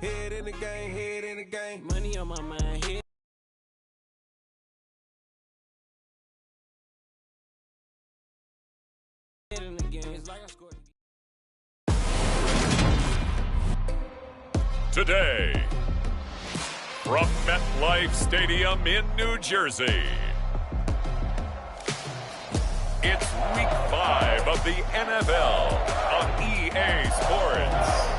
Head in the game, head in the game. Money on my mind, head. In the game. It's like I scored. Today, from MetLife Stadium in New Jersey, it's Week 5 of the NFL on EA Sports.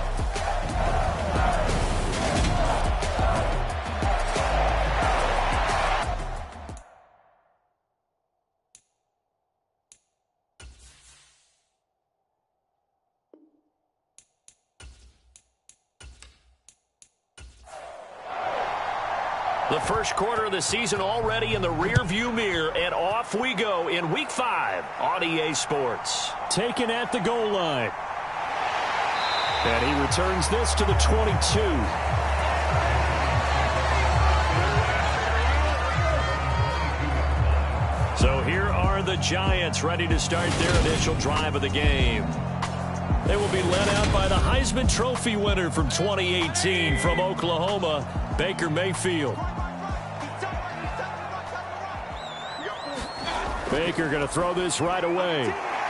The first quarter of the season already in the rearview mirror, and off we go in Week 5 on EA Sports. Taken at the goal line. And he returns this to the 22. So here are the Giants ready to start their initial drive of the game. They will be led out by the Heisman Trophy winner from 2018 from Oklahoma, Baker Mayfield. Baker going to throw this right away.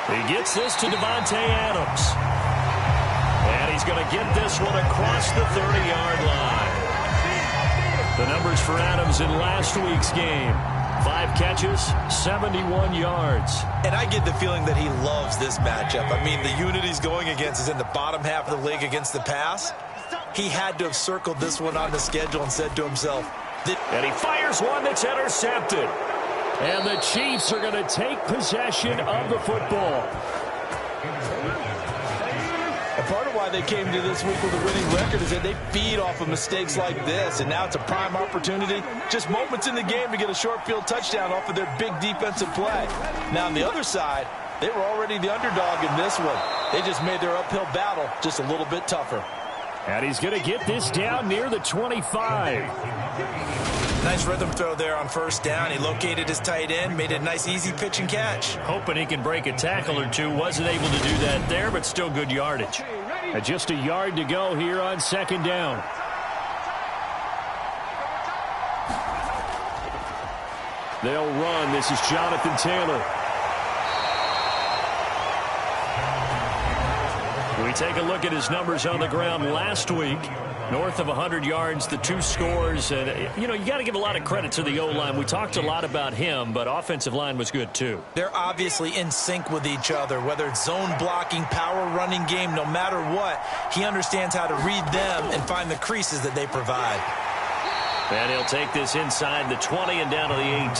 He gets this to Devontae Adams. And he's going to get this one across the 30-yard line. The numbers for Adams in last week's game. 5 catches, 71 yards. And I get the feeling that he loves this matchup. I mean, the unit he's going against is in the bottom half of the league against the pass. He had to have circled this one on the schedule and said to himself. And he fires one that's intercepted. And the Chiefs are going to take possession of the football. And part of why they came to this week with a winning record is that they feed off of mistakes like this. And now it's a prime opportunity. Just moments in the game to get a short field touchdown off of their big defensive play. Now on the other side, they were already the underdog in this one. They just made their uphill battle just a little bit tougher. And he's going to get this down near the 25. Nice rhythm throw there on first down. He located his tight end, made it a nice easy pitch and catch. Hoping he can break a tackle or two. Wasn't able to do that there, but still good yardage. And just a yard to go here on second down. They'll run. This is Jonathan Taylor. We take a look at his numbers on the ground last week. North of 100 yards, the 2 scores. And, you got to give a lot of credit to the O-line. We talked a lot about him, but offensive line was good too. They're obviously in sync with each other, whether it's zone blocking, power running game, no matter what. He understands how to read them and find the creases that they provide. And he'll take this inside the 20 and down to the 18.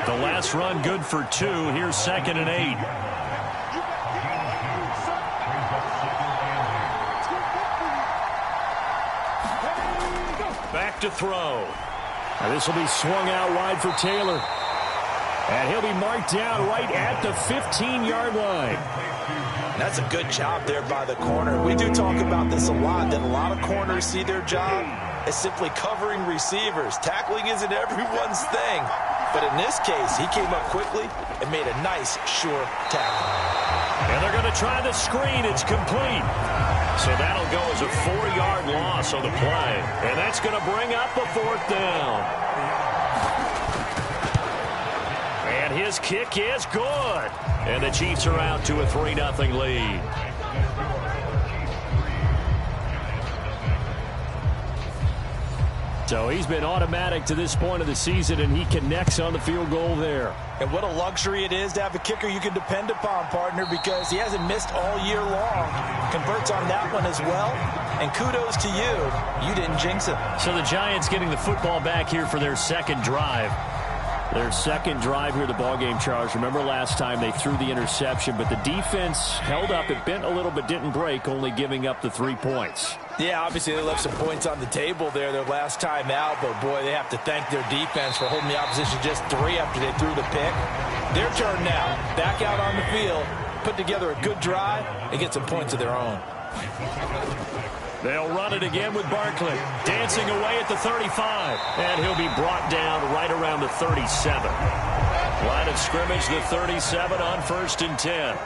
The last run good for 2. Here's 2nd and 8. Back to throw. Now this will be swung out wide for Taylor. And he'll be marked down right at the 15-yard line. That's a good job there by the corner. We do talk about this a lot, that a lot of corners see their job as simply covering receivers. Tackling isn't everyone's thing. But in this case, he came up quickly and made a nice, sure tackle. And they're going to try the screen. It's complete. So that'll go as a 4-yard loss on the play. And that's going to bring up a 4th down. And his kick is good. And the Chiefs are out to a 3-0 lead. So he's been automatic to this point of the season, and he connects on the field goal there. And what a luxury it is to have a kicker you can depend upon, partner, because he hasn't missed all year long. Converts on that one as well. And kudos to you. You didn't jinx him. So the Giants getting the football back here for their second drive. Their second drive here of the ballgame, Charles. Remember last time they threw the interception, but the defense held up. It bent a little but didn't break, only giving up the 3 points. Yeah, obviously they left some points on the table there their last time out, but boy, they have to thank their defense for holding the opposition just 3 after they threw the pick. Their turn now. Back out on the field, put together a good drive, and get some points of their own. They'll run it again with Barkley. Dancing away at the 35. And he'll be brought down right around the 37. Line of scrimmage, the 37 on 1st and 10.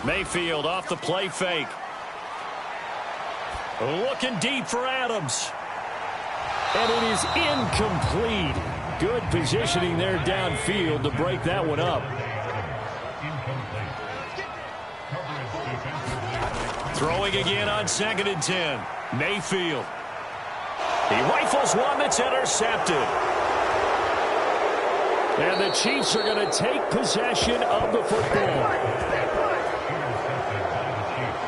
Mayfield off the play fake. Looking deep for Adams. And it is incomplete. Good positioning there downfield to break that one up. Throwing again on 2nd and 10. Mayfield. He rifles one that's intercepted. And the Chiefs are going to take possession of the football.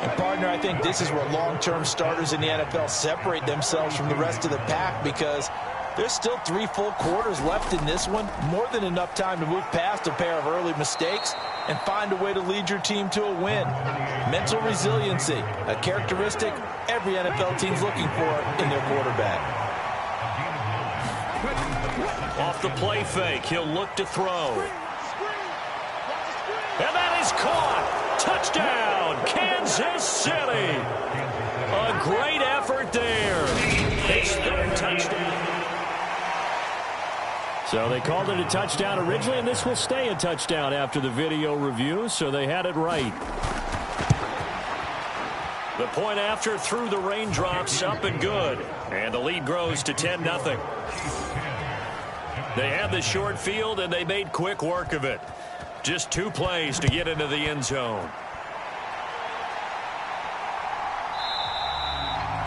And partner, I think this is where long-term starters in the NFL separate themselves from the rest of the pack, because there's still 3 full quarters left in this one. More than enough time to move past a pair of early mistakes and find a way to lead your team to a win. Mental resiliency, a characteristic every NFL team's looking for in their quarterback. Off the play fake, he'll look to throw. And that is caught. Touchdown, Kansas City. A great effort there. His 3rd touchdown. So they called it a touchdown originally, and this will stay a touchdown after the video review, so they had it right. The point after through the raindrops, up and good. And the lead grows to 10-0. They had the short field, and they made quick work of it. Just 2 plays to get into the end zone.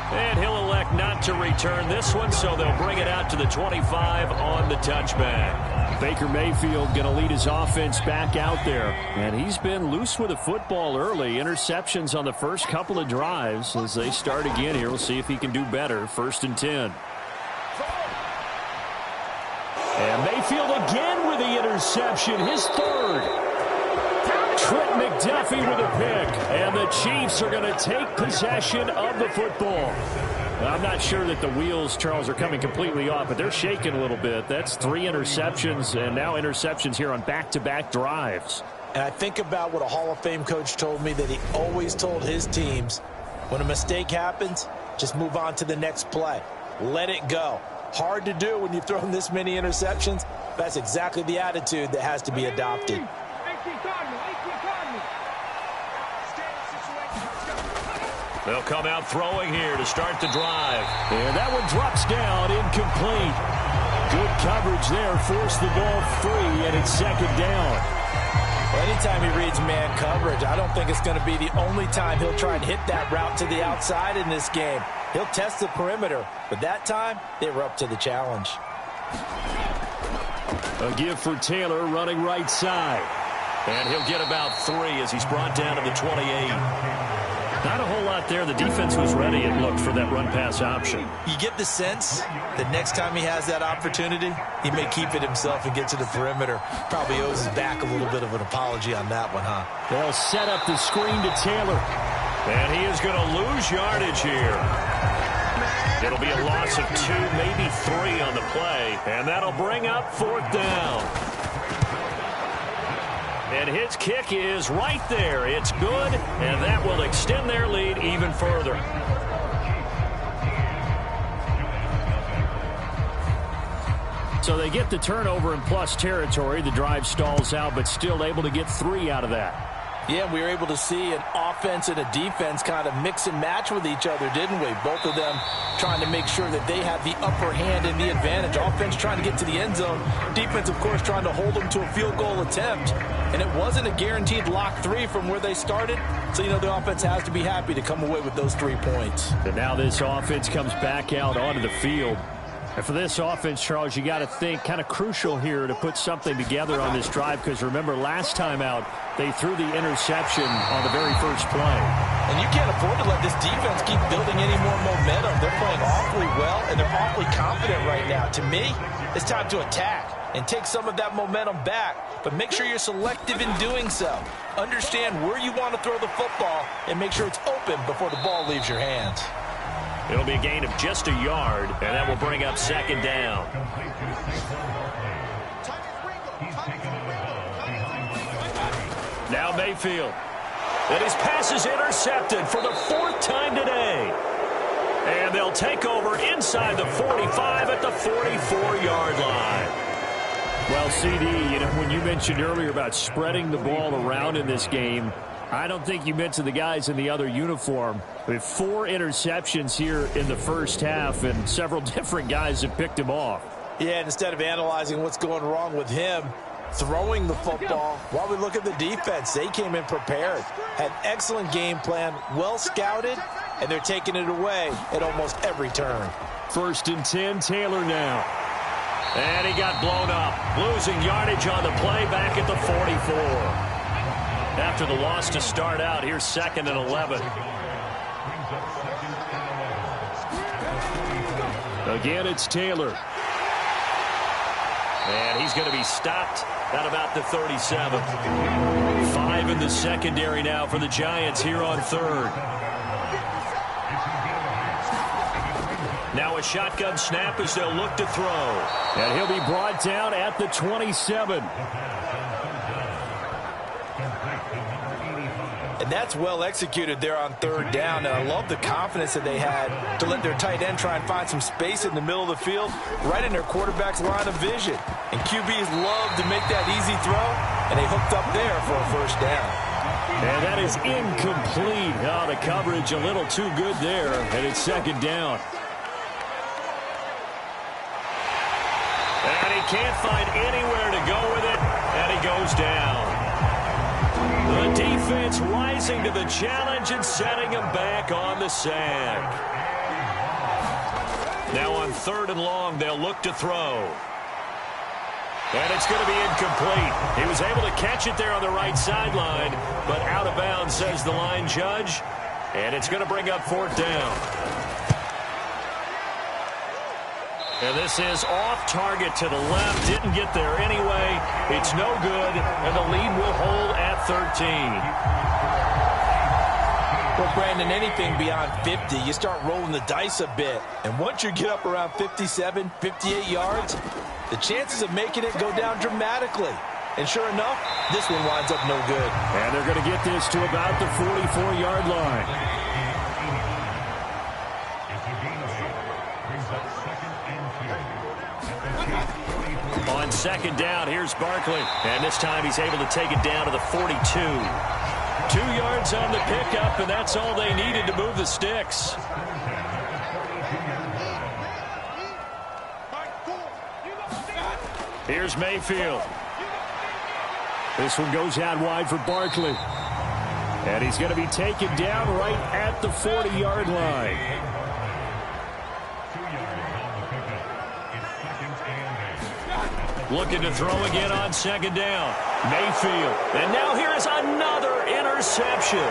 And he'll elect not to return this one, so they'll bring it out to the 25 on the touchback. Baker Mayfield going to lead his offense back out there. And he's been loose with the football early. Interceptions on the first couple of drives. As they start again here, we'll see if he can do better. 1st and 10. And Mayfield again with the interception, his 3rd. Trent McDuffie with a pick. And the Chiefs are going to take possession of the football. I'm not sure that the wheels, Charles, are coming completely off, but they're shaking a little bit. That's 3 interceptions, and now interceptions here on back-to-back drives. And I think about what a Hall of Fame coach told me, that he always told his teams, when a mistake happens, just move on to the next play. Let it go. Hard to do when you've thrown this many interceptions. That's exactly the attitude that has to be adopted. They'll come out throwing here to start the drive. And that one drops down, incomplete. Good coverage there, forced the ball free, and it's 2nd down. Anytime he reads man coverage, I don't think it's going to be the only time he'll try and hit that route to the outside in this game. He'll test the perimeter, but that time, they were up to the challenge. A give for Taylor running right side. And he'll get about 3 as he's brought down to the 28. Not a whole lot there. The defense was ready, it looked, for that run-pass option. You get the sense that next time he has that opportunity, he may keep it himself and get to the perimeter. Probably owes his back a little bit of an apology on that one, huh? They'll set up the screen to Taylor. And he is going to lose yardage here. It'll be a loss of 2, maybe 3 on the play. And that'll bring up 4th down. And his kick is right there. It's good, and that will extend their lead even further. So they get the turnover in plus territory. The drive stalls out, but still able to get 3 out of that. Yeah, we were able to see an offense and a defense kind of mix and match with each other, didn't we? Both of them trying to make sure that they have the upper hand and the advantage. Offense trying to get to the end zone. Defense, of course, trying to hold them to a field goal attempt. And it wasn't a guaranteed lock 3 from where they started. So, you know, the offense has to be happy to come away with those 3 points. And now this offense comes back out onto the field. And for this offense, Charles, you got to think kind of crucial here to put something together on this drive, because remember, last time out, they threw the interception on the very first play. And you can't afford to let this defense keep building any more momentum. They're playing awfully well, and they're awfully confident right now. To me, it's time to attack and take some of that momentum back, but make sure you're selective in doing so. Understand where you want to throw the football and make sure it's open before the ball leaves your hands. It'll be a gain of just a yard, and that will bring up 2nd down. Now Mayfield. And his pass is intercepted for the 4th time today. And they'll take over inside the 45 at the 44-yard line. Well, CD, you know, when you mentioned earlier about spreading the ball around in this game, I don't think you mentioned the guys in the other uniform. We have 4 interceptions here in the first half, and several different guys have picked him off. Yeah, and instead of analyzing what's going wrong with him, throwing the football, while we look at the defense, they came in prepared, had excellent game plan, well scouted, and they're taking it away at almost every turn. 1st and 10, Taylor now. And he got blown up, losing yardage on the play back at the 44. After the loss to start out, here's 2nd and 11. Again, it's Taylor. And he's going to be stopped at about the 37. 5 in the secondary now for the Giants here on 3rd. Now a shotgun snap as they'll look to throw. And he'll be brought down at the 27. And that's well executed there on 3rd down. And I love the confidence that they had to let their tight end try and find some space in the middle of the field, right in their quarterback's line of vision. And QBs love to make that easy throw, and they hooked up there for a 1st down. And that is incomplete. Oh, the coverage a little too good there, and it's 2nd down. And he can't find anywhere to go with it, and he goes down. The defense rising to the challenge and setting him back on the sack. Now on 3rd and long, they'll look to throw. And it's going to be incomplete. He was able to catch it there on the right sideline, but out of bounds, says the line judge. And it's going to bring up 4th down. And this is off target to the left. Didn't get there anyway. It's no good, and the lead will hold at 13. Well, Brandon, anything beyond 50, you start rolling the dice a bit. And once you get up around 57, 58 yards, the chances of making it go down dramatically. And sure enough, this one winds up no good. And they're going to get this to about the 44-yard line. On 2nd down, here's Barkley. And this time he's able to take it down to the 42. 2 yards on the pickup, and that's all they needed to move the sticks. Here's Mayfield. This one goes out wide for Barkley. And he's going to be taken down right at the 40-yard line. Looking to throw again on 2nd down. Mayfield. And now here is another interception.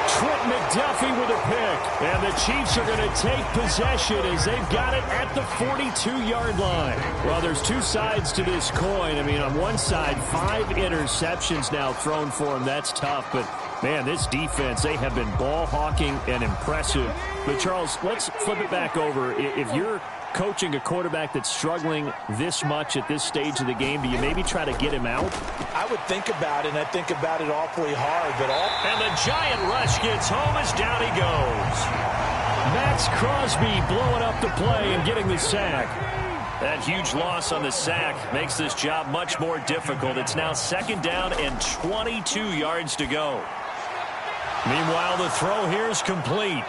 Trent McDuffie with a pick. And the Chiefs are going to take possession as they've got it at the 42-yard line. Well, there's 2 sides to this coin. I mean, on one side, 5 interceptions now thrown for him. That's tough. But, man, this defense, they have been ball hawking and impressive. But, Charles, let's flip it back over. If you're coaching a quarterback that's struggling this much at this stage of the game, do you maybe try to get him out? I would think about it, and I think about it awfully hard. And the giant rush gets home as down he goes. Max Crosby blowing up the play and getting the sack. That huge loss on the sack makes this job much more difficult. It's now 2nd down and 22 yards to go. Meanwhile, the throw here is complete.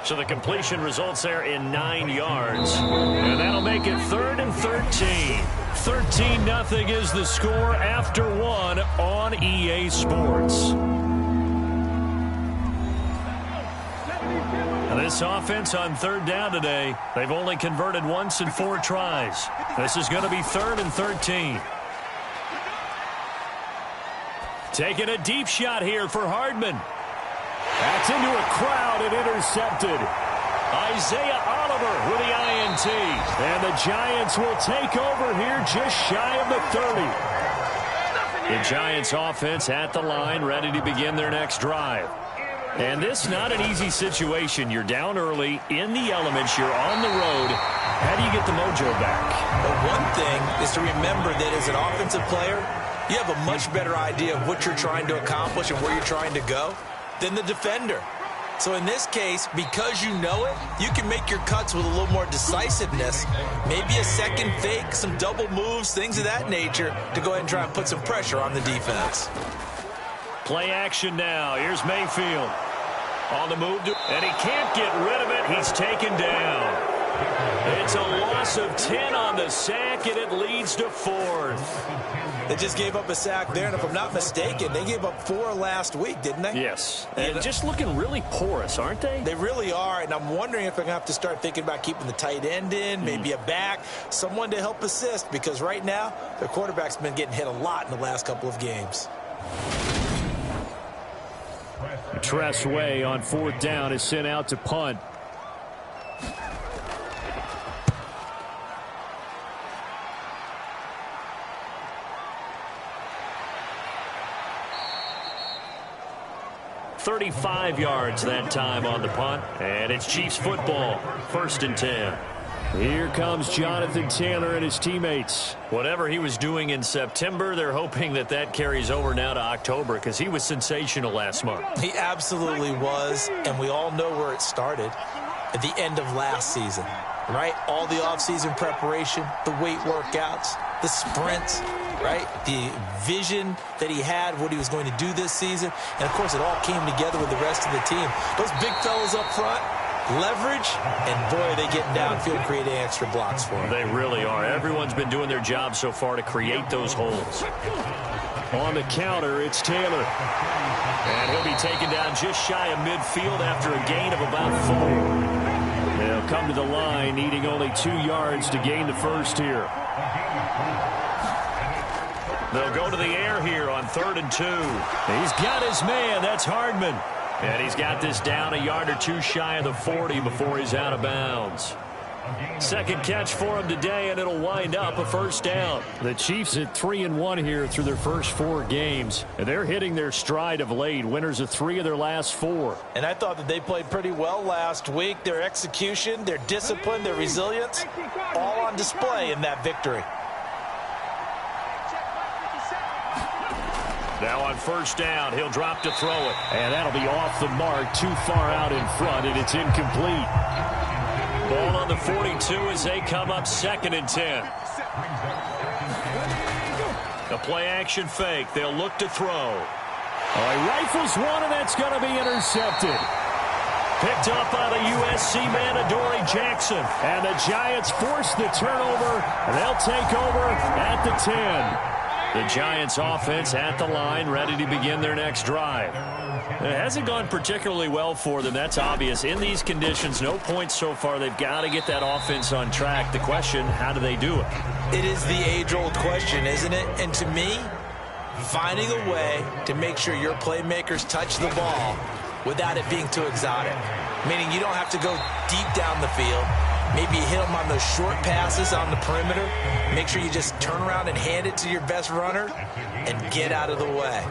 So the completion results there in 9 yards. And that'll make it 3rd and 13. 13-0 is the score after 1 on EA Sports. And this offense on 3rd down today, they've only converted once in 4 tries. This is going to be 3rd and 13. Taking a deep shot here for Hardman. That's into a crowd and intercepted. Isaiah Oliver with the INT. And the Giants will take over here just shy of the 30. The Giants offense at the line, ready to begin their next drive. And this not an easy situation. You're down early, in the elements, you're on the road. How do you get the mojo back? Well, one thing is to remember that as an offensive player, you have a much better idea of what you're trying to accomplish and where you're trying to go than the defender. So in this case, because you know it, you can make your cuts with a little more decisiveness. Maybe a second fake, some double moves, things of that nature to go ahead and try and put some pressure on the defense. Play action now. Here's Mayfield. On the move, and he can't get rid of it. He's taken down. It's a loss of 10 on the sack, and it leads to 4th. They just gave up a sack there, and if I'm not mistaken, they gave up 4 last week, didn't they? Yes, and just looking really porous, aren't they? They really are, and I'm wondering if they're going to have to start thinking about keeping the tight end in, maybe a back, someone to help assist, because right now, their quarterback's been getting hit a lot in the last couple of games. Tressway on 4th down is sent out to punt. $35 yards that time on the punt, and it's Chiefs football, 1st and 10. Here comes Jonathan Taylor and his teammates. Whatever he was doing in September, they're hoping that that carries over now to October because he was sensational last month. He absolutely was, and we all know where it started at the end of last season, right? All the offseason preparation, the weight workouts, the sprints, right? The vision that he had, what he was going to do this season, and, of course, it all came together with the rest of the team. Those big fellas up front, leverage, and boy, they get downfield creating extra blocks for him. They really are. Everyone's been doing their job so far to create those holes. On the counter, it's Taylor. And he'll be taken down just shy of midfield after a gain of about 4. They'll come to the line, needing only 2 yards to gain the first here. They'll go to the air here on 3rd and 2. He's got his man. That's Hardman. And he's got this down a yard or 2 shy of the 40 before he's out of bounds. Second catch for him today, and it'll wind up a 1st down. The Chiefs at 3-1 here through their first 4 games. And they're hitting their stride of late. Winners of 3 of their last 4. And I thought that they played pretty well last week. Their execution, their discipline, their resilience, all on display in that victory. Now on 1st down, he'll drop to throw it. And that'll be off the mark, too far out in front, and it's incomplete. Ball on the 42 as they come up 2nd and 10. A play-action fake. They'll look to throw. He rifles one, and that's going to be intercepted. Picked up by the USC man, Adoree Jackson. And the Giants force the turnover, and they'll take over at the 10. The Giants offense at the line, ready to begin their next drive. It hasn't gone particularly well for them, that's obvious. In these conditions, no points so far. They've got to get that offense on track. The question, how do they do it? It is the age-old question, isn't it? And to me, finding a way to make sure your playmakers touch the ball without it being too exotic. Meaning you don't have to go deep down the field. Maybe you hit them on those short passes on the perimeter. Make sure you just turn around and hand it to your best runner and get out of the way.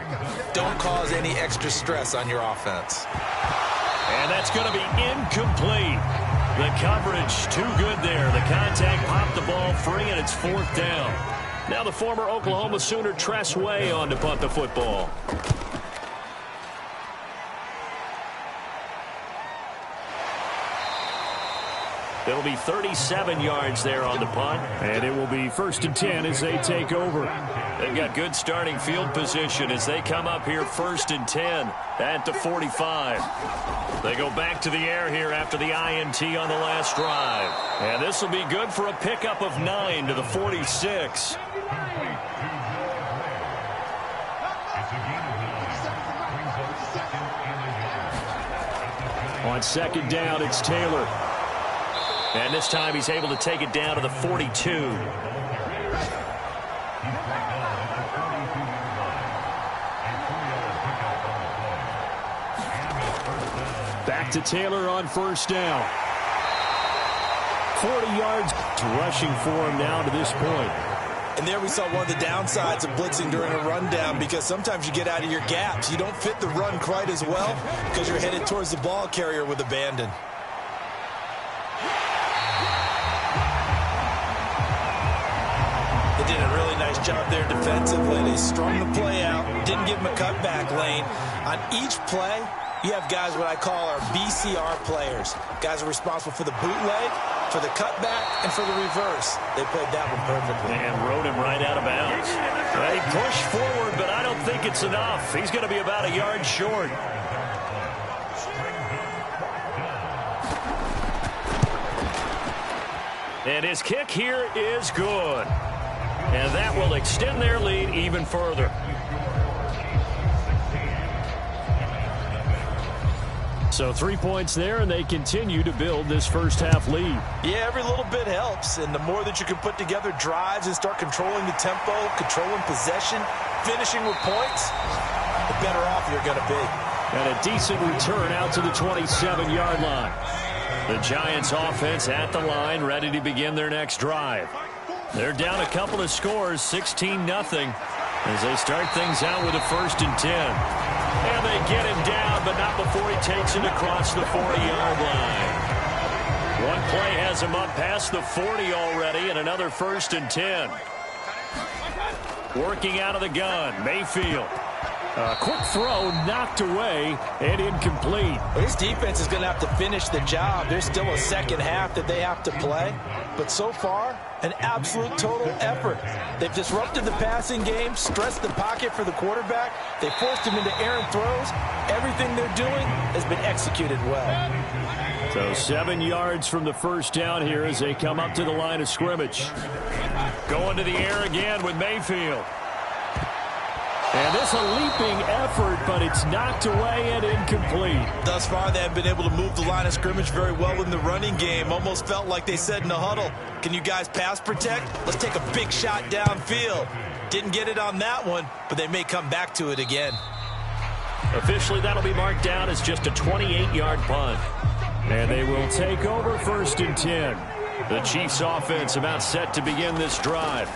Don't cause any extra stress on your offense. And that's going to be incomplete. The coverage too good there. The contact popped the ball free, and it's 4th down. Now the former Oklahoma Sooner Tressway on to punt the football. It'll be 37 yards there on the punt. And it will be 1st and 10 as they take over. They've got good starting field position as they come up here 1st and 10 at the 45. They go back to the air here after the INT on the last drive. And this will be good for a pickup of 9 to the 46. On 2nd down, it's Taylor. And this time he's able to take it down to the 42. Back to Taylor on 1st down. 40 yards rushing for him now to this point. And there we saw one of the downsides of blitzing during a rundown, because sometimes you get out of your gaps. You don't fit the run quite as well because you're headed towards the ball carrier with abandon. They did a really nice job there defensively. They strung the play out, didn't give him a cutback lane. On each play, You have guys what I call our BCR players. Guys are responsible for the bootleg, for the cutback, and for the reverse. They played that one perfectly. And rode him right out of bounds. They push forward, but I don't think it's enough. He's going to be about a yard short. And his kick here is good. And that will extend their lead even further. So 3 points there, and they continue to build this first half lead. Yeah, every little bit helps, and the more that you can put together drives and start controlling the tempo, controlling possession, finishing with points, the better off you're going to be. And a decent return out to the 27-yard line. The Giants offense at the line, ready to begin their next drive. They're down a couple of scores, 16-0, as they start things out with a 1st and 10. And they get him down, but not before he takes it across the 40-yard line. One play has him up past the 40 already, and another 1st and 10. Working out of the gun, Mayfield. A quick throw knocked away and incomplete. This defense is going to have to finish the job. There's still a second half that they have to play. But so far, an absolute total effort. They've disrupted the passing game, stressed the pocket for the quarterback. They forced him into errant throws. Everything they're doing has been executed well. So 7 yards from the first down here as they come up to the line of scrimmage. Going to the air again with Mayfield. And this a leaping effort, but it's knocked away and incomplete. Thus far, they have been able to move the line of scrimmage very well in the running game. Almost felt like they said in the huddle, can you guys pass protect? Let's take a big shot downfield. Didn't get it on that one, but they may come back to it again. Officially, that'll be marked down as just a 28-yard punt. And they will take over 1st and 10. The Chiefs offense about set to begin this drive.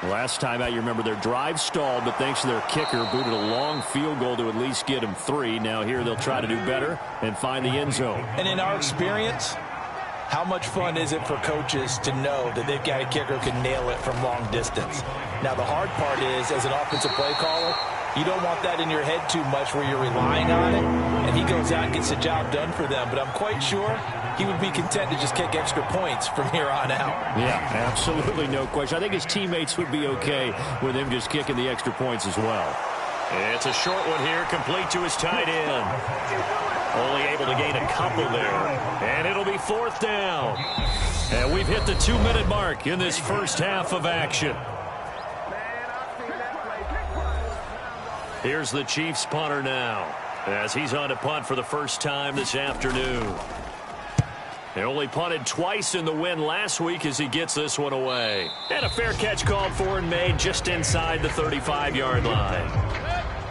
Last time out, you remember their drive stalled, but thanks to their kicker, booted a long field goal to at least get them 3. Now here they'll try to do better and find the end zone. And in our experience, how much fun is it for coaches to know that they've got a kicker who can nail it from long distance? Now the hard part is, as an offensive play caller, you don't want that in your head too much where you're relying on it, and he goes out and gets the job done for them. But I'm quite sure he would be content to just kick extra points from here on out. Yeah, absolutely no question. I think his teammates would be okay with him just kicking the extra points as well. It's a short one here, complete to his tight end. Only able to gain a couple there. And it'll be 4th down. And we've hit the 2-minute mark in this first half of action. Here's the Chiefs punter now, as he's on to punt for the first time this afternoon. They only punted twice in the win last week as he gets this one away. And a fair catch called for and made just inside the 35-yard line.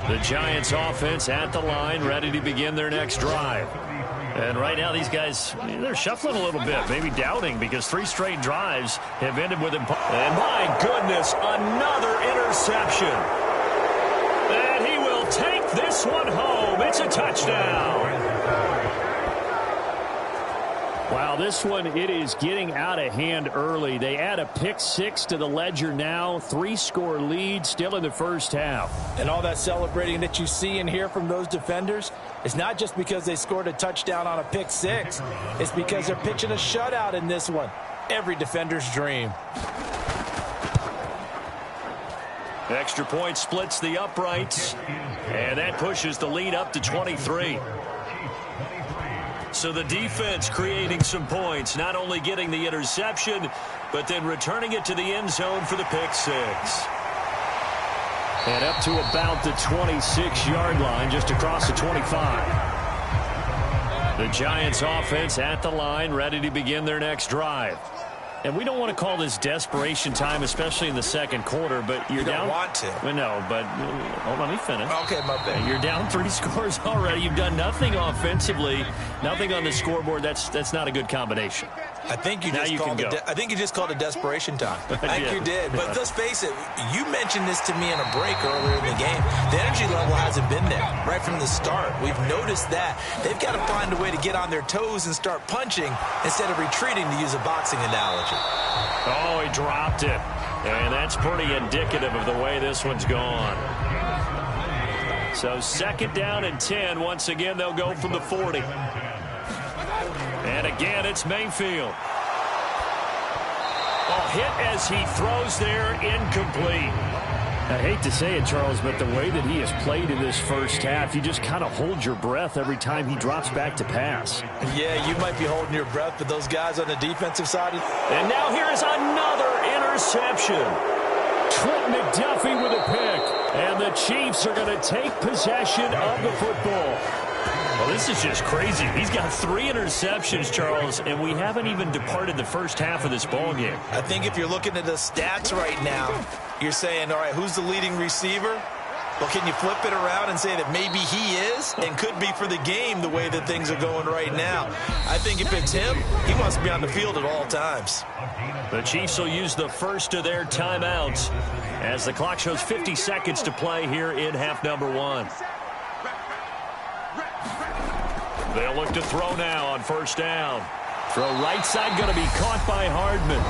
The Giants offense at the line, ready to begin their next drive. And right now these guys, they're shuffling a little bit, maybe doubting, because 3 straight drives have ended with him. And my goodness, another interception. And he will take this one home. It's a touchdown. Wow, this one, it is getting out of hand early. They add a pick-6 to the ledger now. 3-score lead still in the first half. And all that celebrating that you see and hear from those defenders is not just because they scored a touchdown on a pick-6. It's because they're pitching a shutout in this one. Every defender's dream. Extra point splits the uprights, and that pushes the lead up to 23. So the defense creating some points, not only getting the interception, but then returning it to the end zone for the pick-6. And up to about the 26-yard line, just across the 25. The Giants offense at the line, ready to begin their next drive. And we don't want to call this desperation time, especially in the second quarter, but you're down. You don't want to. Well, no, but hold on, let me finish. Okay, my bad. You're down 3 scores already. You've done nothing offensively, nothing on the scoreboard. That's not a good combination. I think you just called it desperation time. I think you did. But let's face it, you mentioned this to me in a break earlier in the game. The energy level hasn't been there right from the start. We've noticed that. They've got to find a way to get on their toes and start punching instead of retreating, to use a boxing analogy. Oh, he dropped it. And that's pretty indicative of the way this one's gone. So second down and 10. Once again, they'll go from the 40. And again, it's Mayfield. Oh, hit as he throws there, incomplete. I hate to say it, Charles, but the way that he has played in this first half, you just kind of hold your breath every time he drops back to pass. Yeah, you might be holding your breath, but those guys on the defensive side. And now here is another interception. Trent McDuffie with a pick. And the Chiefs are going to take possession of the football. Well, this is just crazy. He's got 3 interceptions, Charles, and we haven't even departed the first half of this ball game. I think if you're looking at the stats right now, you're saying, all right, who's the leading receiver? Well, can you flip it around and say that maybe he is and could be for the game the way that things are going right now? I think if it's him, he wants to be on the field at all times. The Chiefs will use the first of their timeouts as the clock shows 50 seconds to play here in half number 1. They'll look to throw now on first down. Throw right side going to be caught by Hardman.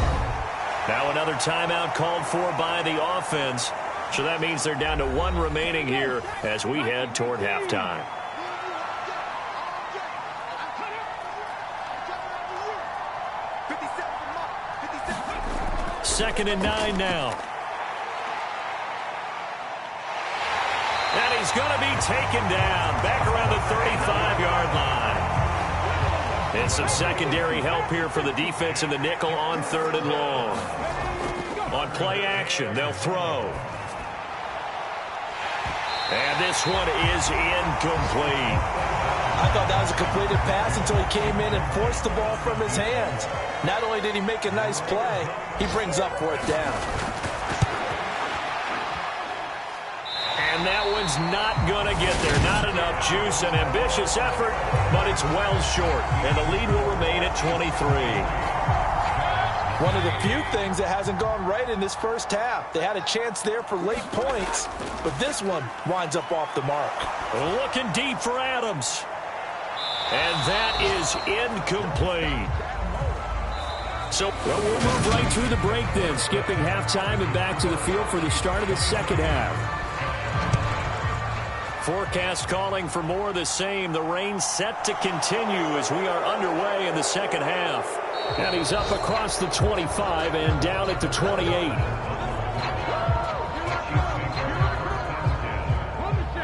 Now another timeout called for by the offense. So that means they're down to 1 remaining here as we head toward halftime. Second and 9 now. And he's going to be taken down back around the 35-yard line. And some secondary help here for the defense in the nickel on 3rd and long. On play action, they'll throw. And this one is incomplete. I thought that was a completed pass until he came in and forced the ball from his hands. Not only did he make a nice play, he brings up 4th down. And that one's not going to get there. Not enough juice. An ambitious effort, but it's well short. And the lead will remain at 23. One of the few things that hasn't gone right in this first half. They had a chance there for late points, but this one winds up off the mark. Looking deep for Adams. And that is incomplete. So well, we'll move right through the break then, skipping halftime and back to the field for the start of the second half. Forecast calling for more of the same. The rain set to continue as we are underway in the second half. And he's up across the 25 and down at the 28.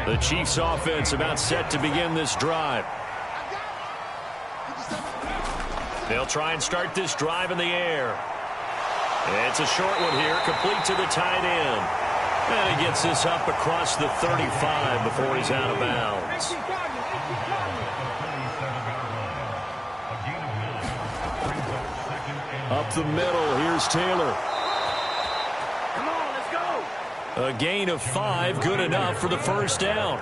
The Chiefs offense about set to begin this drive. They'll try and start this drive in the air. It's a short one here, complete to the tight end. And he gets this up across the 35 before he's out of bounds. Up the middle, here's Taylor. Come on, let's go. A gain of 5, good enough for the first down.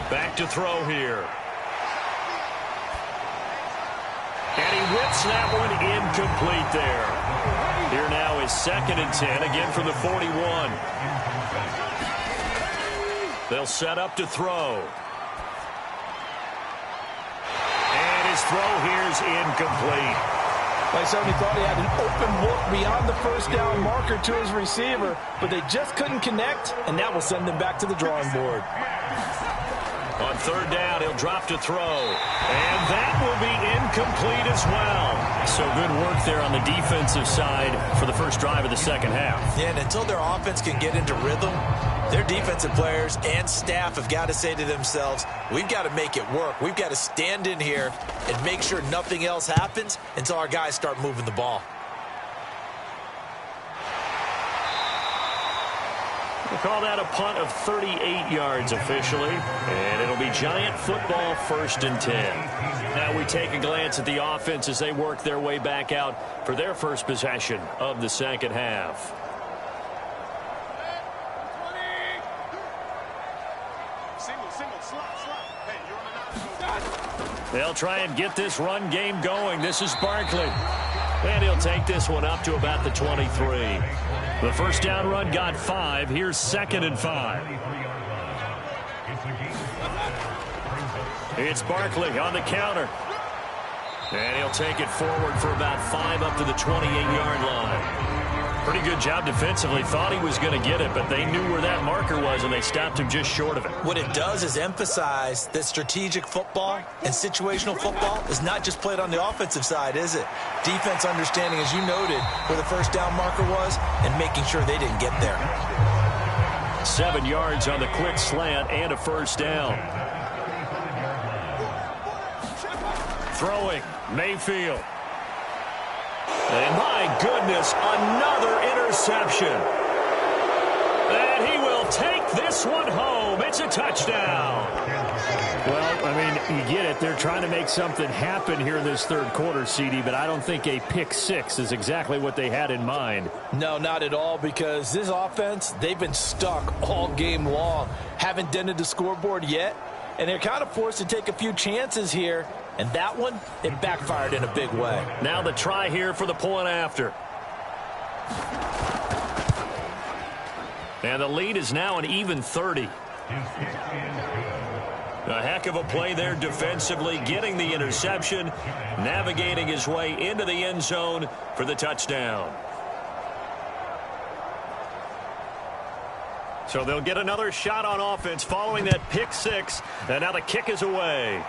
Back to throw here. And he whips that one incomplete there. Here now is 2nd and 10, again from the 41. They'll set up to throw. And his throw here is incomplete. Like somebody thought he had an open look beyond the first down marker to his receiver, but they just couldn't connect, and that will send them back to the drawing board. On 3rd down, he'll drop to throw. And that will be incomplete as well. So good work there on the defensive side for the first drive of the second half. Yeah, and until their offense can get into rhythm, their defensive players and staff have got to say to themselves, we've got to make it work. We've got to stand in here and make sure nothing else happens until our guys start moving the ball. We'll call that a punt of 38 yards officially, and it'll be Giant football 1st and 10. Now we take a glance at the offense as they work their way back out for their first possession of the second half. They'll try and get this run game going. This is Barkley. And he'll take this one up to about the 23. The first down run got 5. Here's 2nd and 5. It's Barkley on the counter. And he'll take it forward for about 5 up to the 28-yard line. Pretty good job defensively. Thought he was going to get it, but they knew where that marker was, and they stopped him just short of it. What it does is emphasize that strategic football and situational football is not just played on the offensive side, is it? Defense understanding, as you noted, where the first down marker was and making sure they didn't get there. 7 yards on the quick slant and a first down. Throwing, Mayfield. And my goodness, another interception. And he will take this one home. It's a touchdown. Well, I mean, you get it. They're trying to make something happen here in this third quarter, CD, but I don't think a pick six is exactly what they had in mind. No, not at all, because this offense, they've been stuck all game long. Haven't dented the scoreboard yet, and they're kind of forced to take a few chances here. And that one, it backfired in a big way. Now the try here for the point after. And the lead is now an even 30. A heck of a play there defensively, getting the interception, navigating his way into the end zone for the touchdown. So they'll get another shot on offense following that pick six, and now the kick is away.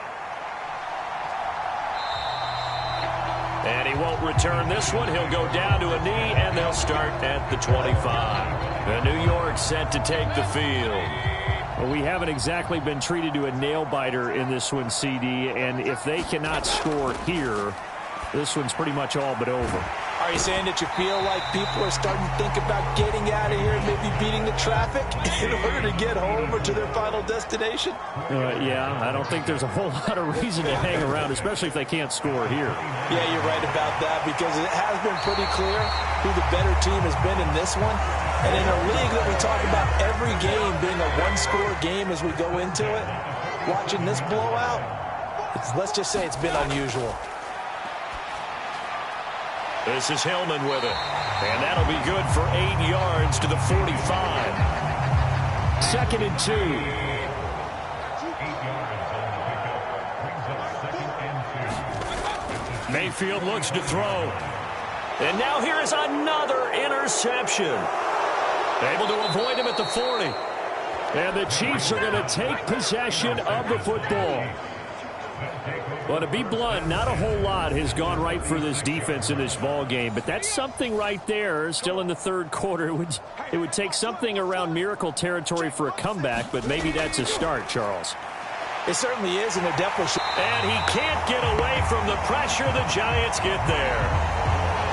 And he won't return this one. He'll go down to a knee, and they'll start at the 25. The New York set to take the field. Well, we haven't exactly been treated to a nail-biter in this one, CD, and if they cannot score here, this one's pretty much all but over. Are you saying that you feel like people are starting to think about getting out of here and maybe beating the traffic in order to get home or to their final destination? Yeah, I don't think there's a whole lot of reason to hang around, especially if they can't score here. Yeah, you're right about that, because it has been pretty clear who the better team has been in this one. And in a league that we talk about every game being a one-score game as we go into it, watching this blowout, let's just say it's been unusual. This is Hillman with it. And that'll be good for 8 yards to the 45. 2nd and 2. Mayfield looks to throw. And now here is another interception. Able to avoid him at the 40. And the Chiefs are going to take possession of the football. Well, to be blunt, not a whole lot has gone right for this defense in this ball game, but that's something right there. Still in the third quarter, it would take something around miracle territory for a comeback, but maybe that's a start, Charles. It certainly is, and it definitely should. And he can't get away from the pressure. The Giants get there.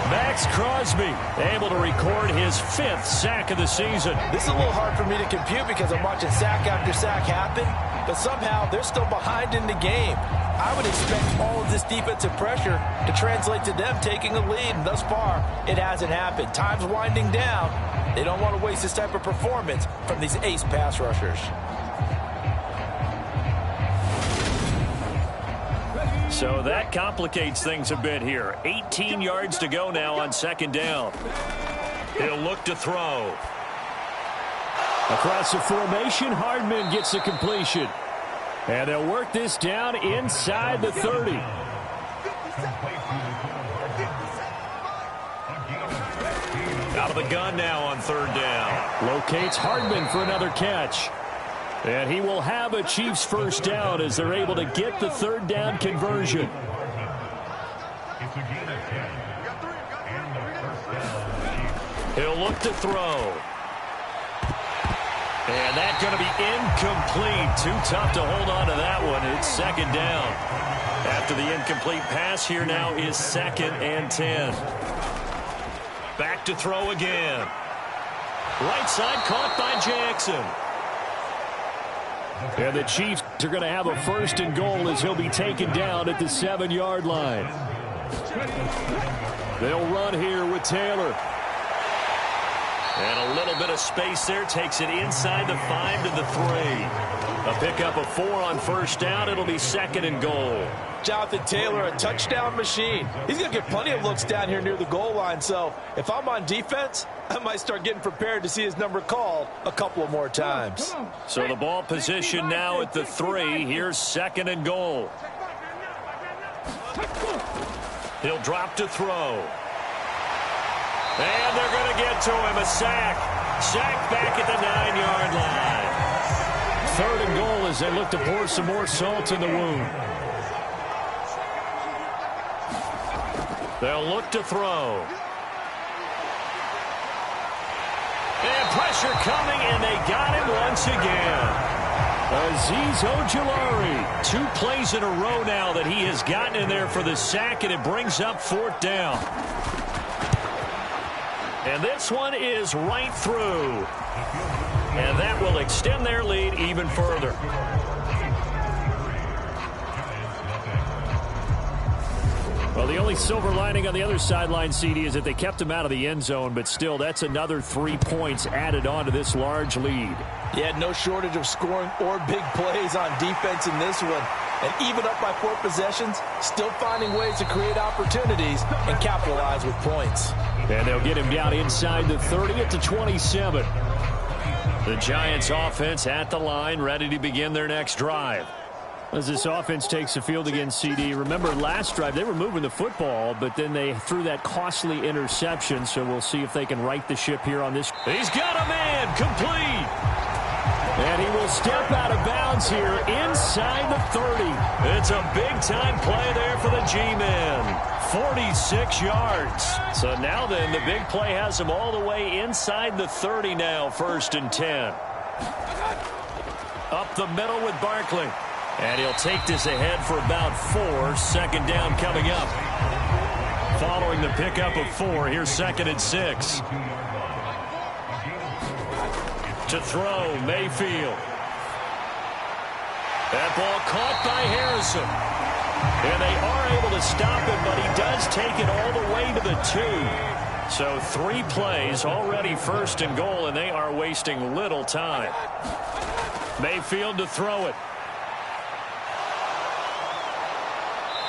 Max Crosby able to record his 5th sack of the season. This is a little hard for me to compute because I'm watching sack after sack happen, but somehow they're still behind in the game. I would expect all of this defensive pressure to translate to them taking a lead, and thus far, it hasn't happened. Time's winding down. They don't want to waste this type of performance from these ace pass rushers. So that complicates things a bit here. 18 yards to go now on 2nd down. He'll look to throw. Across the formation, Hardman gets the completion. And they'll work this down inside the 30. Out of the gun now on 3rd down. Locates Hardman for another catch. And he will have a Chiefs first down as they're able to get the 3rd down conversion. He'll look to throw. And that's going to be incomplete. Too tough to hold on to that one. It's 2nd down. After the incomplete pass, here now is 2nd and 10. Back to throw again. Right side caught by Jackson. And the Chiefs are going to have a 1st and goal as he'll be taken down at the 7-yard line. They'll run here with Taylor. And a little bit of space there. Takes it inside the 5 to the 3. A pickup of 4 on 1st down. It'll be 2nd and goal. Jonathan Taylor, a touchdown machine. He's going to get plenty of looks down here near the goal line. So if I'm on defense, I might start getting prepared to see his number called a couple of more times. So the ball position now at the 3. Here's 2nd and goal. He'll drop to throw. And they're going to get to him. A sack. Sack back at the 9-yard line. 3rd and goal as they look to pour some more salt in the wound. They'll look to throw. And pressure coming, and they got him once again. Azeez Ojulari. 2 plays in a row now that he has gotten in there for the sack, and it brings up 4th down. And this one is right through. And that will extend their lead even further. Well, the only silver lining on the other sideline, CD, is that they kept him out of the end zone, but still, that's another 3 points added on to this large lead. Yeah, no shortage of scoring or big plays on defense in this one. And even up by 4 possessions, still finding ways to create opportunities and capitalize with points. And they'll get him down inside the 30 at the 27. The Giants offense at the line, ready to begin their next drive. As this offense takes the field against CD, remember last drive they were moving the football, but then they threw that costly interception, so we'll see if they can right the ship here on this. He's got a man, complete. And he will step out of bounds here inside the 30. It's a big-time play there for the G-men. 46 yards. So now then, the big play has him all the way inside the 30 now, 1st and 10. Up the middle with Barkley. And he'll take this ahead for about 4. 2nd down coming up. Following the pickup of 4, here's 2nd and 6. To throw, Mayfield. That ball caught by Harrison. And they are able to stop him, but he does take it all the way to the 2. So 3 plays, already 1st and goal, and they are wasting little time. Mayfield to throw it.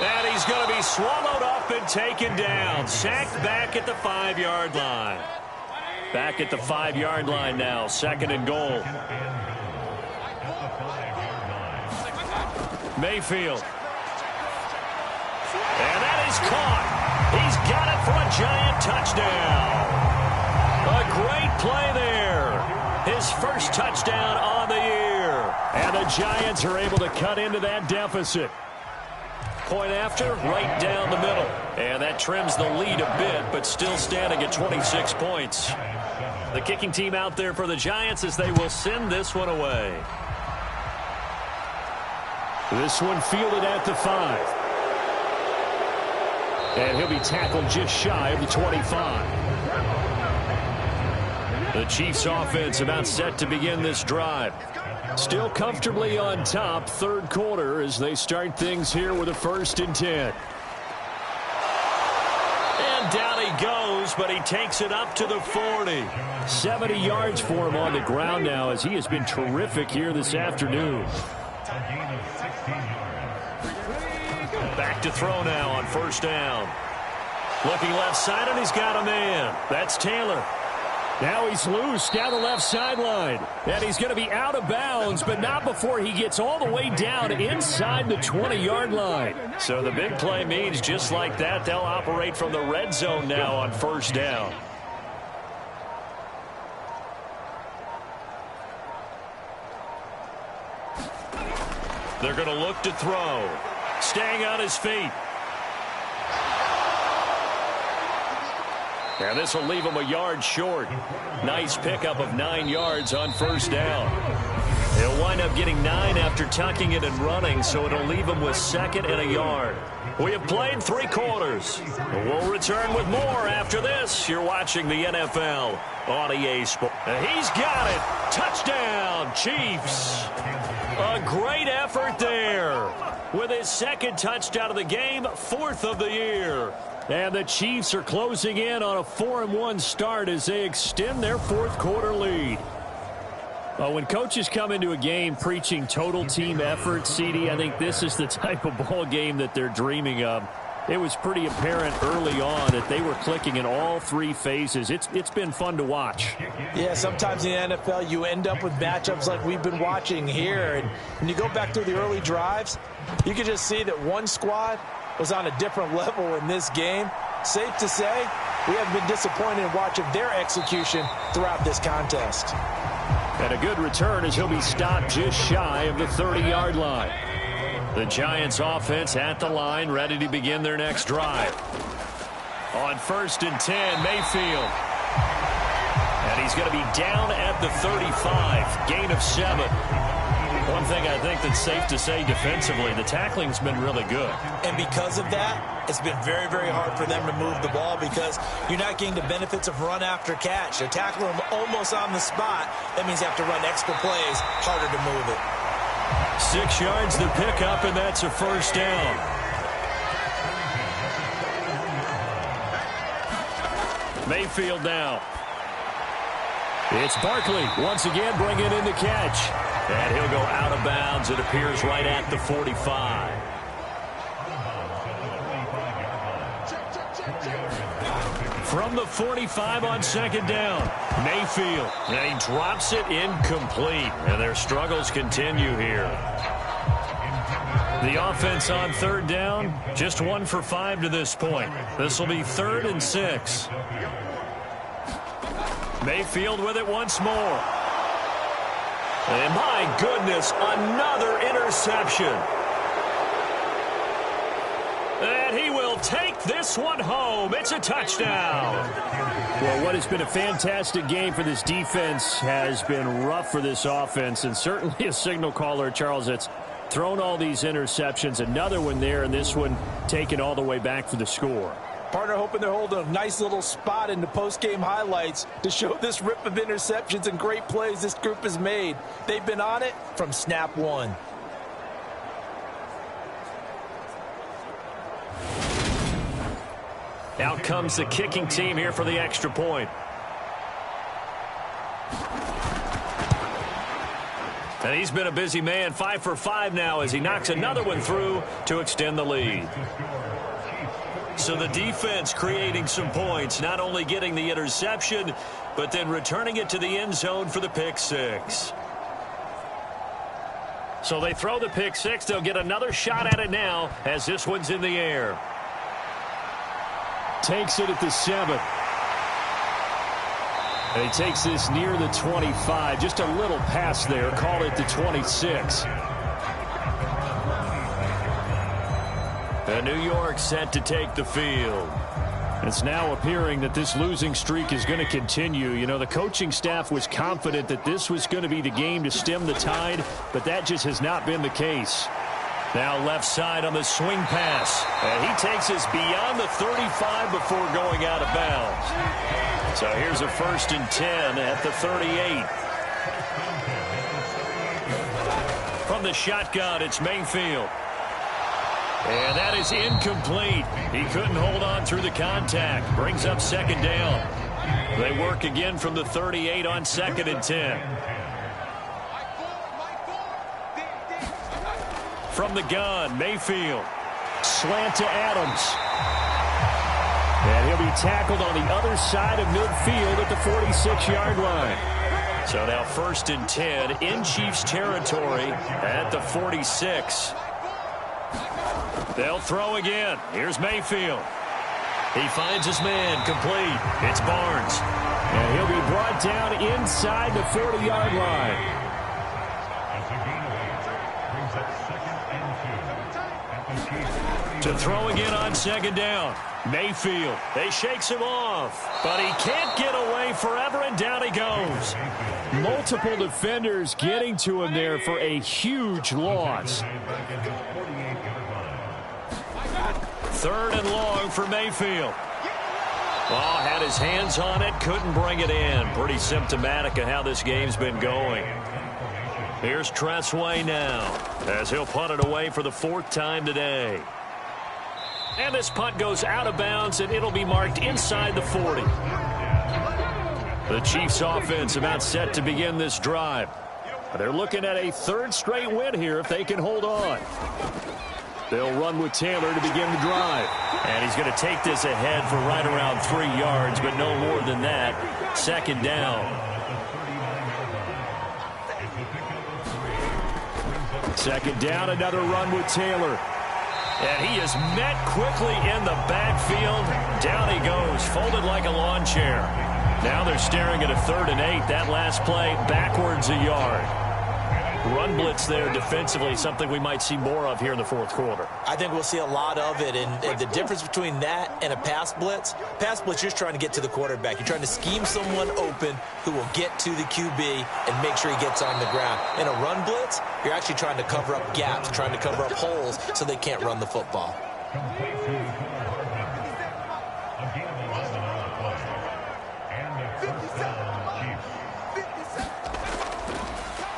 And he's going to be swallowed up and taken down. Sacked back at the 5-yard line. Back at the 5-yard line now. 2nd and goal. Mayfield. And that is caught. He's got it for a Giant touchdown. A great play there. His first touchdown on the year. And the Giants are able to cut into that deficit. Point after, right down the middle. And that trims the lead a bit, but still standing at 26 points. The kicking team out there for the Giants as they will send this one away. This one fielded at the 5. And he'll be tackled just shy of the 25. The Chiefs offense about set to begin this drive. Still comfortably on top, 3rd quarter as they start things here with a 1st and 10. And down he goes, but he takes it up to the 40. 70 yards for him on the ground now as he has been terrific here this afternoon. Back to throw now on 1st down. Looking left side, and he's got a man. That's Taylor. Now he's loose down the left sideline. And he's going to be out of bounds, but not before he gets all the way down inside the 20-yard line. So the big play means just like that, they'll operate from the red zone now on 1st down. They're going to look to throw. Staying on his feet. And this will leave him a yard short. Nice pickup of 9 yards on 1st down. He'll wind up getting 9 after tucking it and running, so it'll leave him with 2nd and a yard. We have played 3 quarters. We'll return with more after this. You're watching the NFL on EA Sports. He's got it. Touchdown, Chiefs. A great effort there. With his 2nd touchdown of the game, 4th of the year. And the Chiefs are closing in on a 4-1 start as they extend their 4th quarter lead. Well, when coaches come into a game preaching total team effort, CD, I think this is the type of ball game that they're dreaming of. It was pretty apparent early on that they were clicking in all 3 phases. It's been fun to watch. Yeah, sometimes in the NFL you end up with matchups like we've been watching here. And when you go back through the early drives, you can just see that one squad was on a different level in this game. Safe to say, we have been disappointed in watching their execution throughout this contest. And a good return as he'll be stopped just shy of the 30-yard line. The Giants offense at the line, ready to begin their next drive. On 1st and 10, Mayfield. And he's going to be down at the 35, gain of 7. One thing I think that's safe to say defensively, the tackling's been really good. And because of that, it's been very, very hard for them to move the ball because you're not getting the benefits of run after catch. They're tackling them almost on the spot. That means you have to run extra plays, harder to move it. 6 yards to pick up, and that's a first down. Mayfield now. It's Barkley once again bringing in the catch. And he'll go out of bounds, it appears, right at the 45. From the 45 on 2nd down, Mayfield. And he drops it incomplete. And their struggles continue here. The offense on 3rd down, just 1 for 5 to this point. This will be 3rd and 6. Mayfield with it once more. And my goodness, another interception. And he will take this one home. It's a touchdown. Well, what has been a fantastic game for this defense has been rough for this offense, and certainly a signal caller, Charles, that's thrown all these interceptions. Another one there, and this one taken all the way back for the score. Partner hoping they're holding a nice little spot in the post-game highlights to show this rip of interceptions and great plays this group has made. They've been on it from snap 1. Out comes the kicking team here for the extra point. And he's been a busy man, 5 for 5 now as he knocks another one through to extend the lead. So the defense creating some points, not only getting the interception, but then returning it to the end zone for the pick 6. So they throw the pick 6. They'll get another shot at it now as this one's in the air. Takes it at the 7. And he takes this near the 25. Just a little pass there. Call it the 26. And New York set to take the field. It's now appearing that this losing streak is going to continue. You know, the coaching staff was confident that this was going to be the game to stem the tide, but that just has not been the case. Now left side on the swing pass. And he takes us beyond the 35 before going out of bounds. So here's a 1st and 10 at the 38. From the shotgun, it's Mayfield. And that is incomplete. He couldn't hold on through the contact. Brings up 2nd down. They work again from the 38 on 2nd and 10. From the gun, Mayfield. Slant to Adams. And he'll be tackled on the other side of midfield at the 46-yard line. So now 1st and 10 in Chiefs territory at the 46. They'll throw again. Here's Mayfield. He finds his man complete. It's Barnes. And he'll be brought down inside the 40-yard line. To throw again on 2nd down. Mayfield. They shakes him off. But he can't get away forever, and down he goes. Multiple defenders getting to him there for a huge loss. 3rd and long for Mayfield. Well, had his hands on it, couldn't bring it in. Pretty symptomatic of how this game's been going. Here's Tressway now, as he'll punt it away for the 4th time today. And this punt goes out of bounds, and it'll be marked inside the 40. The Chiefs offense about set to begin this drive. They're looking at a 3rd straight win here if they can hold on. They'll run with Taylor to begin the drive. And he's going to take this ahead for right around 3 yards, but no more than that. 2nd down. 2nd down, another run with Taylor. And he is met quickly in the backfield. Down he goes, folded like a lawn chair. Now they're staring at a 3rd and 8. That last play, backwards a yard. Run blitz there defensively, something we might see more of here in the 4th quarter. I think we'll see a lot of it, and the difference between that and a pass blitz, you're just trying to get to the quarterback. You're trying to scheme someone open who will get to the QB and make sure he gets on the ground. In a run blitz, you're actually trying to cover up gaps, trying to cover up holes so they can't run the football.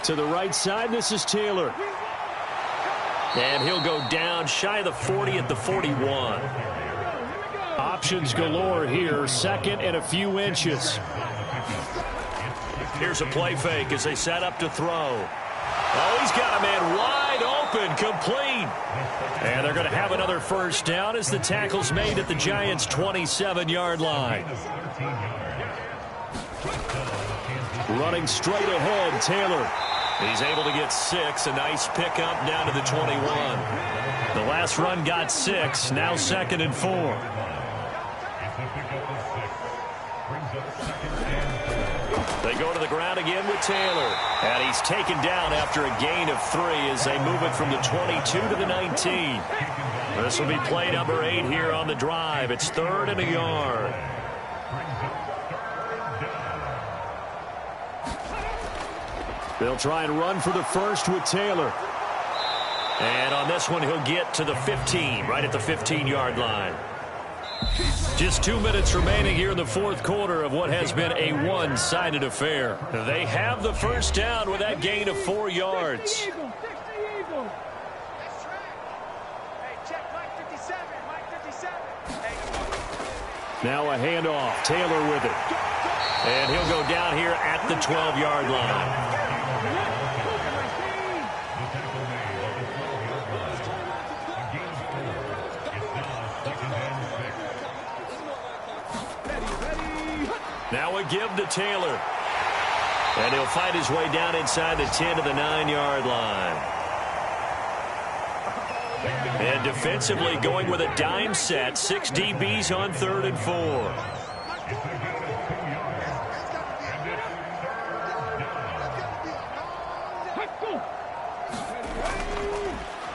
To the right side, this is Taylor. And he'll go down shy of the 40 at the 41. Options galore here, 2nd and a few inches. Here's a play fake as they set up to throw. Oh, he's got a man wide open, complete. And they're going to have another 1st down as the tackle's made at the Giants' 27-yard line. Running straight ahead, Taylor. He's able to get 6. A nice pickup down to the 21. The last run got 6. Now 2nd and 4. They go to the ground again with Taylor. And he's taken down after a gain of 3 as they move it from the 22 to the 19. This will be play number 8 here on the drive. It's 3rd and a yard. They'll try and run for the 1st with Taylor. And on this one, he'll get to the 15, right at the 15-yard line. Just 2 minutes remaining here in the 4th quarter of what has been a one-sided affair. They have the 1st down with that gain of 4 yards. Now a handoff. Taylor with it. And he'll go down here at the 12-yard line. Now a give to Taylor. And he'll fight his way down inside the 10 to the 9-yard line. And defensively going with a dime set. 6 DBs on 3rd and 4.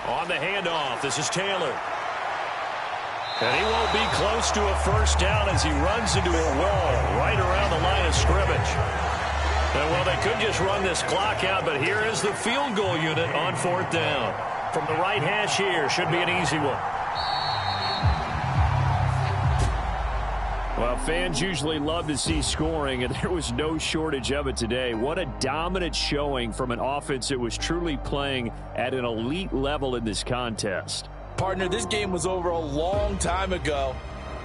On the handoff, this is Taylor. And he won't be close to a 1st down as he runs into a wall right around the line of scrimmage. And, well, they could just run this clock out, but here is the field goal unit on 4th down. From the right hash here, should be an easy one. Well, fans usually love to see scoring, and there was no shortage of it today. What a dominant showing from an offense that was truly playing at an elite level in this contest. Partner, this game was over a long time ago,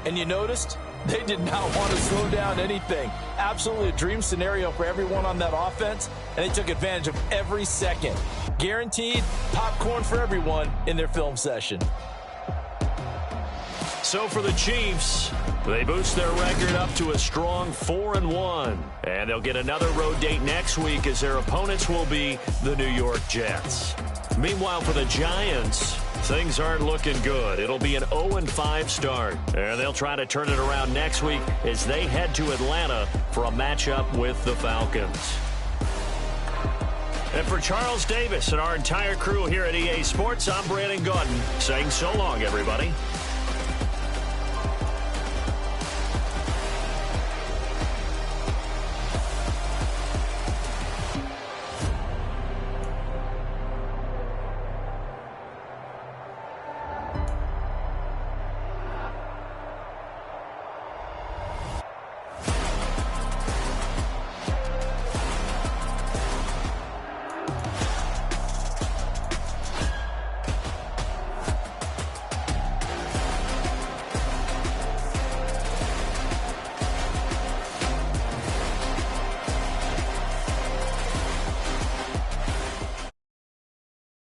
and you noticed they did not want to slow down anything. Absolutely a dream scenario for everyone on that offense, and they took advantage of every second. Guaranteed popcorn for everyone in their film session. So for the Chiefs, they boost their record up to a strong 4-1. And they'll get another road date next week as their opponents will be the New York Jets. Meanwhile, for the Giants, things aren't looking good. It'll be an 0-5 start. And they'll try to turn it around next week as they head to Atlanta for a matchup with the Falcons. And for Charles Davis and our entire crew here at EA Sports, I'm Brandon Gaudin saying so long, everybody.